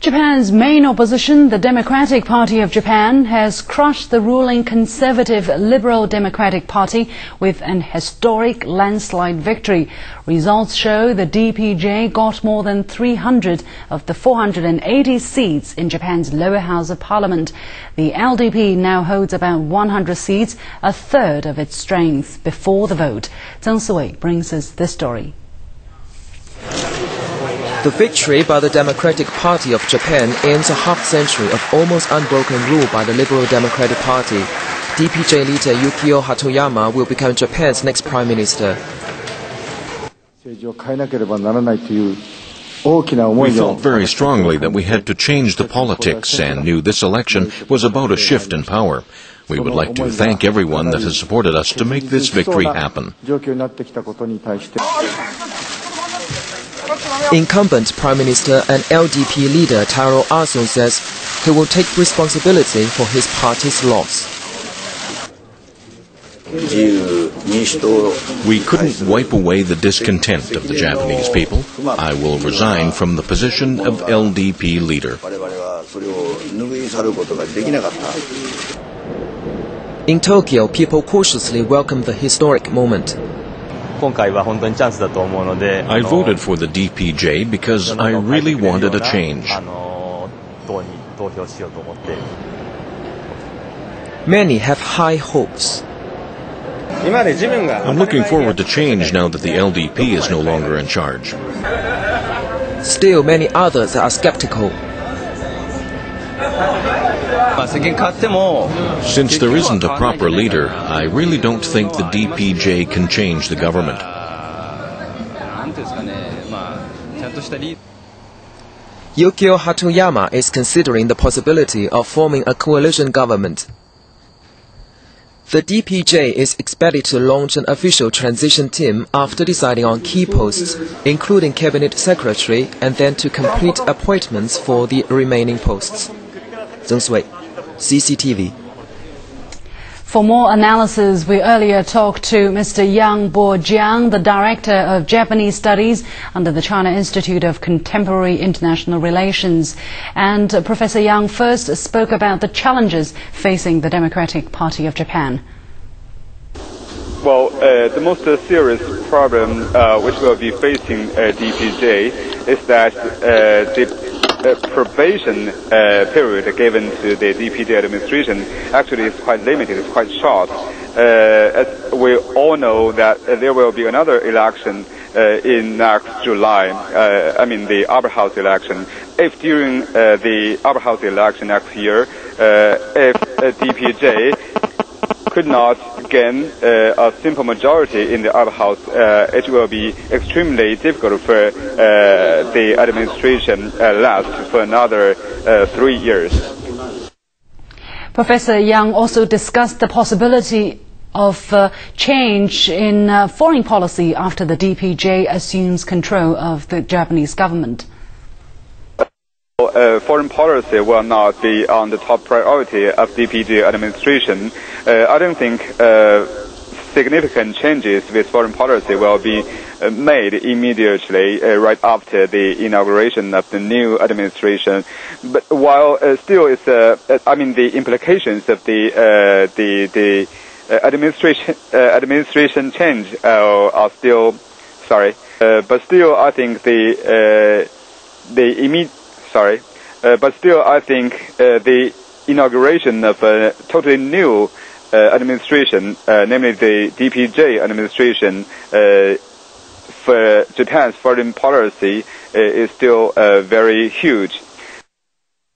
Japan's main opposition, the Democratic Party of Japan, has crushed the ruling conservative Liberal Democratic Party with an historic landslide victory. Results show the DPJ got more than 300 of the 480 seats in Japan's lower house of parliament. The LDP now holds about 100 seats, a third of its strength before the vote. Zhang Siwei brings us this story. The victory by the Democratic Party of Japan ends a half-century of almost unbroken rule by the Liberal Democratic Party. DPJ leader Yukio Hatoyama will become Japan's next prime minister. We felt very strongly that we had to change the politics and knew this election was about a shift in power. We would like to thank everyone that has supported us to make this victory happen. Incumbent Prime Minister and LDP leader Taro Aso says he will take responsibility for his party's loss. We couldn't wipe away the discontent of the Japanese people. I will resign from the position of LDP leader. In Tokyo, people cautiously welcome the historic moment. I voted for the DPJ because I really wanted a change. Many have high hopes. I'm looking forward to change now that the LDP is no longer in charge. Still, many others are skeptical. Since there isn't a proper leader, I really don't think the DPJ can change the government. Yukio Hatoyama is considering the possibility of forming a coalition government. The DPJ is expected to launch an official transition team after deciding on key posts, including cabinet secretary, and then to complete appointments for the remaining posts. Zhang Siwei, CCTV. For more analysis, we earlier talked to Mr. Yang Bo-jiang, the Director of Japanese Studies under the China Institute of Contemporary International Relations. And Professor Yang first spoke about the challenges facing the Democratic Party of Japan. Well, the most serious problem which will be facing DPJ is that the probation period given to the DPJ administration actually is quite limited, it's quite short. As we all know that there will be another election in next July, the upper house election. If during the upper house election next year, if DPJ could not gain a simple majority in the upper house, it will be extremely difficult for the administration last for another 3 years. Professor Yang also discussed the possibility of change in foreign policy after the DPJ assumes control of the Japanese government. Foreign policy will not be on the top priority of DPJ administration. I don't think significant changes with foreign policy will be made immediately right after the inauguration of the new administration. But while still it's the implications of the administration change are still but still I think the inauguration of a totally new administration, namely the DPJ administration, for Japan's foreign policy is still very huge.